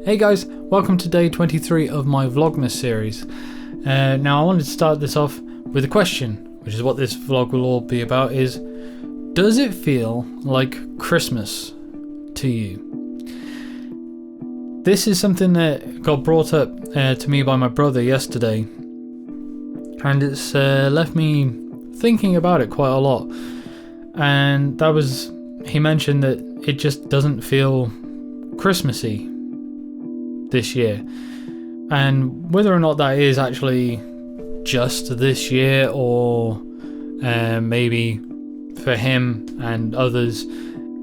Hey guys, welcome to day 23 of my Vlogmas series. Now I wanted to start this off with a question, which is what this vlog will all be about, is does it feel like Christmas to you? This is something that got brought up to me by my brother yesterday, and it's left me thinking about it quite a lot. And that was, he mentioned that it just doesn't feel Christmassy this year, and whether or not that is actually just this year or maybe for him and others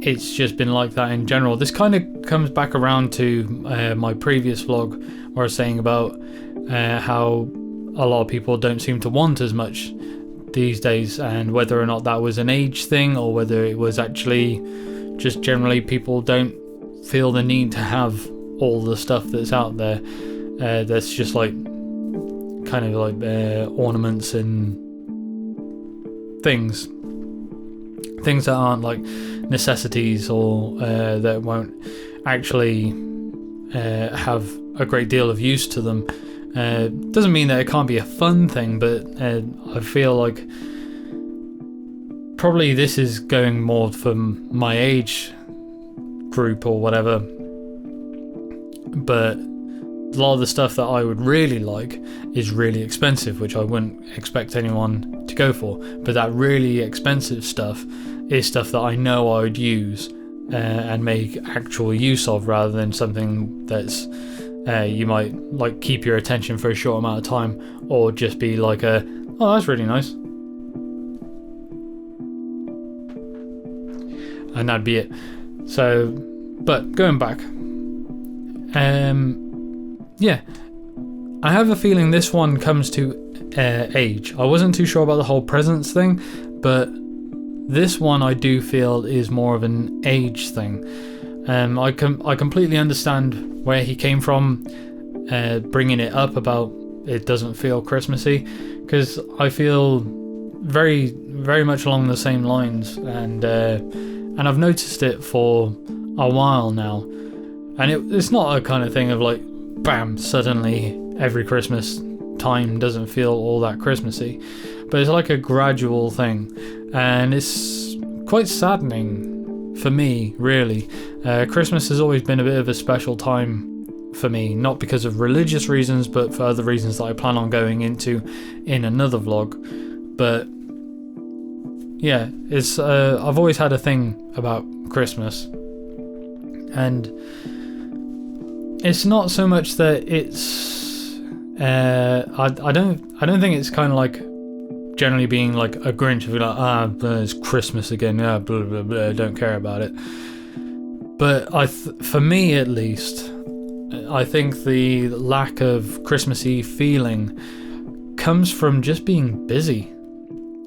it's just been like that in general. This kind of comes back around to my previous vlog where I was saying about how a lot of people don't seem to want as much these days, and whether or not that was an age thing or whether it was actually just generally people don't feel the need to have all the stuff that's out there that's just like kind of like ornaments and things that aren't like necessities or that won't actually have a great deal of use to them. Doesn't mean that it can't be a fun thing, but I feel like probably this is going more for my age group or whatever. But a lot of the stuff that I would really like is really expensive, which I wouldn't expect anyone to go for. But that really expensive stuff is stuff that I know I would use and make actual use of, rather than something that's you might like keep your attention for a short amount of time, or just be like oh, that's really nice, and that'd be it. So, but going back, yeah, I have a feeling this one comes to age. I wasn't too sure about the whole presents thing, but this one I do feel is more of an age thing. I completely understand where he came from, bringing it up about it doesn't feel Christmassy, because I feel very, very much along the same lines, and I've noticed it for a while now. And it's not a kind of thing of like, bam, suddenly every Christmas time doesn't feel all that Christmassy. But it's like a gradual thing. And it's quite saddening for me, really. Christmas has always been a bit of a special time for me. Not because of religious reasons, but for other reasons that I plan on going into in another vlog. But yeah, it's I've always had a thing about Christmas. And it's not so much that it's I don't think it's kind of like generally being like a Grinch, like it's Christmas again, blah blah blah, don't care about it. But for me at least, I think the lack of Christmassy feeling comes from just being busy.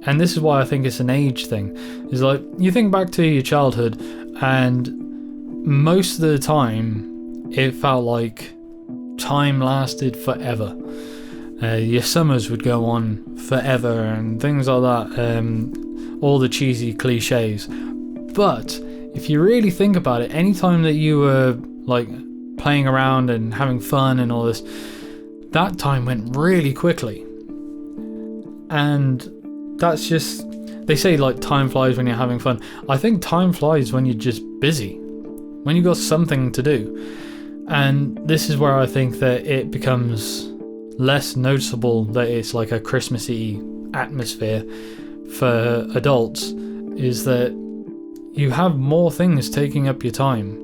And this is why I think it's an age thing. Is like, you think back to your childhood, and most of the time it felt like time lasted forever. Your summers would go on forever and things like that, all the cheesy cliches. But if you really think about it, anytime that you were like playing around and having fun and all this, that time went really quickly. And that's just, they say like time flies when you're having fun. I think time flies when you're just busy, when you've got something to do. And this is where I think that it becomes less noticeable that it's like a Christmassy atmosphere for adults, is that you have more things taking up your time.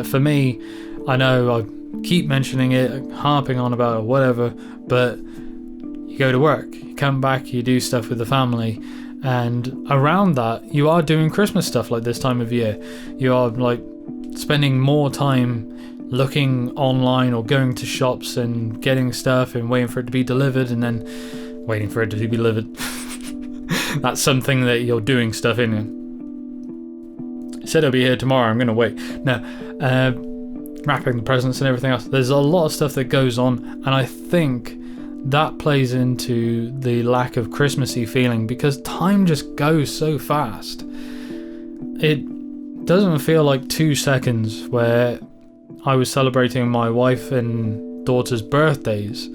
For me, I know I keep mentioning it, harping on about it, whatever, but you go to work, you come back, you do stuff with the family, and around that you are doing Christmas stuff like this time of year. You are like spending more time looking online or going to shops and getting stuff and waiting for it to be delivered, and then waiting for it to be delivered. That's something that you're doing stuff in. It said it'll be here tomorrow, I'm gonna wait. No, wrapping the presents and everything else. There's a lot of stuff that goes on, and I think that plays into the lack of Christmassy feeling, because time just goes so fast. It doesn't feel like 2 seconds where I was celebrating my wife and daughter's birthdays,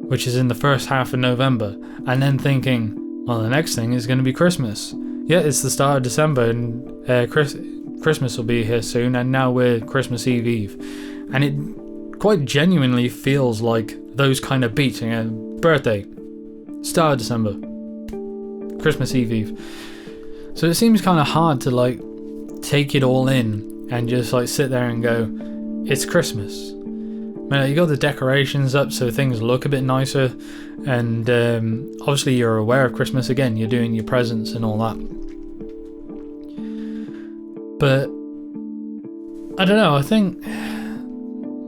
which is in the first half of November, and then thinking, well, the next thing is going to be Christmas. Yeah, it's the start of December, and Christmas will be here soon, and now we're Christmas Eve. And it quite genuinely feels like those kind of beats. Birthday, start of December, Christmas Eve. So it seems kind of hard to like take it all in and just like sit there and go, it's Christmas. Man, you got the decorations up so things look a bit nicer, and obviously you're aware of Christmas again, you're doing your presents and all that. But I don't know, I think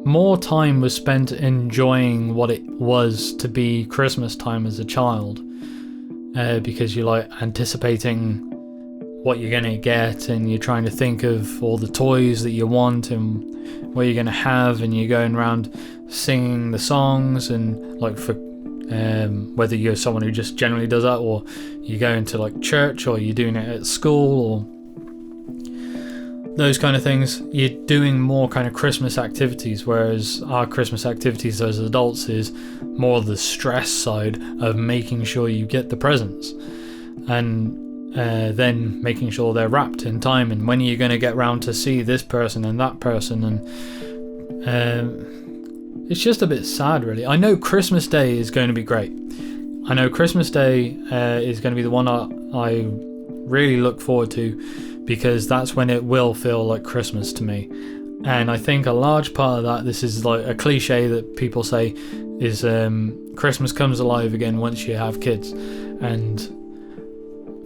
more time was spent enjoying what it was to be Christmas time as a child, because you're like anticipating what you're gonna get, and you're trying to think of all the toys that you want and what you're gonna have, and you're going around singing the songs, and like for whether you're someone who just generally does that, or you're going to like church, or you're doing it at school, or those kind of things, you're doing more kind of Christmas activities, whereas our Christmas activities as adults is more the stress side of making sure you get the presents, and then making sure they're wrapped in time, and when you're going to get round to see this person and that person, and it's just a bit sad, really. I know Christmas Day is going to be great. I know Christmas Day is going to be the one I really look forward to, because that's when it will feel like Christmas to me. And I think a large part of that, this is like a cliche that people say, is Christmas comes alive again once you have kids. And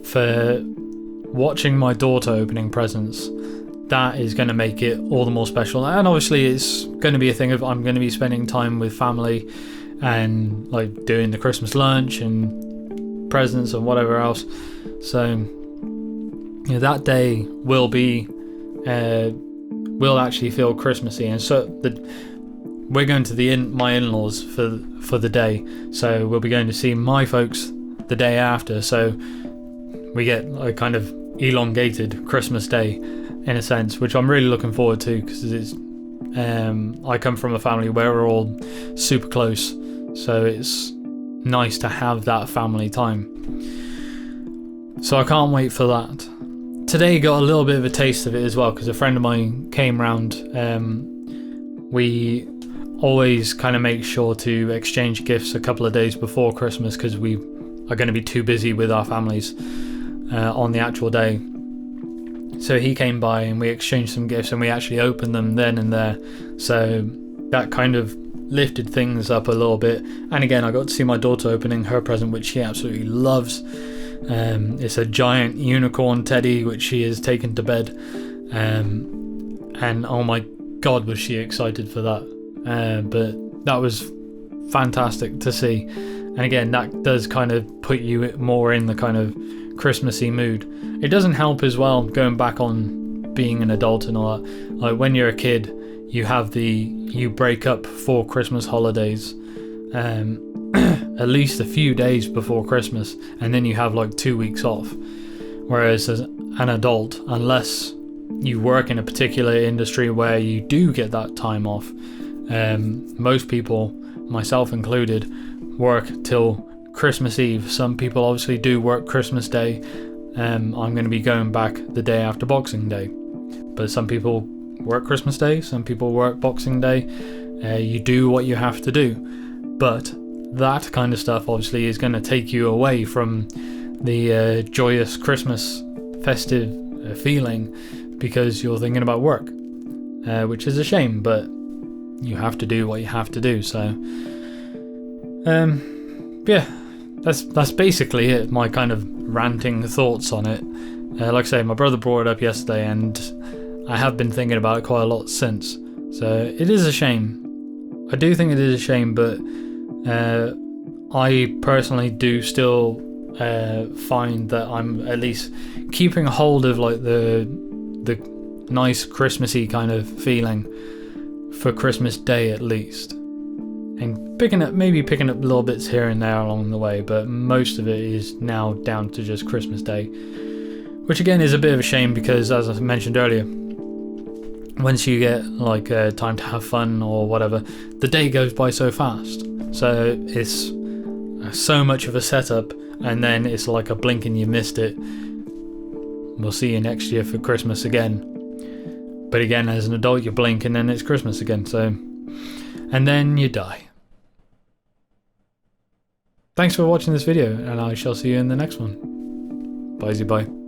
for watching my daughter opening presents, that is going to make it all the more special. And obviously it's going to be a thing of I'm going to be spending time with family and like doing the Christmas lunch and presents and whatever else. So that day will be will actually feel Christmassy. And so we're going to my in-laws for the day, so we'll be going to see my folks the day after, so we get a kind of elongated Christmas Day in a sense, which I'm really looking forward to, because it's I come from a family where we're all super close, so it's nice to have that family time. So I can't wait for that. Today got a little bit of a taste of it as well, because a friend of mine came round. We always kind of make sure to exchange gifts a couple of days before Christmas, because we are going to be too busy with our families on the actual day. So he came by and we exchanged some gifts, and we actually opened them then and there. So that kind of lifted things up a little bit. And again, I got to see my daughter opening her present, which she absolutely loves. It's a giant unicorn teddy, which she has taken to bed. And oh my God, was she excited for that. But that was fantastic to see. And again, that does kind of put you more in the kind of Christmassy mood. It doesn't help as well, going back on being an adult and all that. Like when you're a kid, you break up for Christmas holidays at least a few days before Christmas, and then you have like 2 weeks off. Whereas as an adult, unless you work in a particular industry where you do get that time off, most people, myself included, work till Christmas Eve. Some people obviously do work Christmas Day. I'm going to be going back the day after Boxing Day, but some people work Christmas Day, some people work Boxing Day. You do what you have to do, but that kind of stuff obviously is going to take you away from the joyous Christmas festive feeling, because you're thinking about work, which is a shame, but you have to do what you have to do. So yeah, that's basically it, my kind of ranting thoughts on it. Like I say, my brother brought it up yesterday, and I have been thinking about it quite a lot since. So it is a shame. I do think it is a shame, but I personally do still find that I'm at least keeping a hold of like the nice Christmassy kind of feeling for Christmas Day at least, and picking up little bits here and there along the way, but most of it is now down to just Christmas Day, which again is a bit of a shame, because as I mentioned earlier, once you get like time to have fun or whatever, the day goes by so fast. So it's so much of a setup, and then it's like a blink and you missed it. We'll see you next year for Christmas again. But again, as an adult, you blink and then it's Christmas again. So, and then you die. Thanks for watching this video, and I shall see you in the next one. Bye.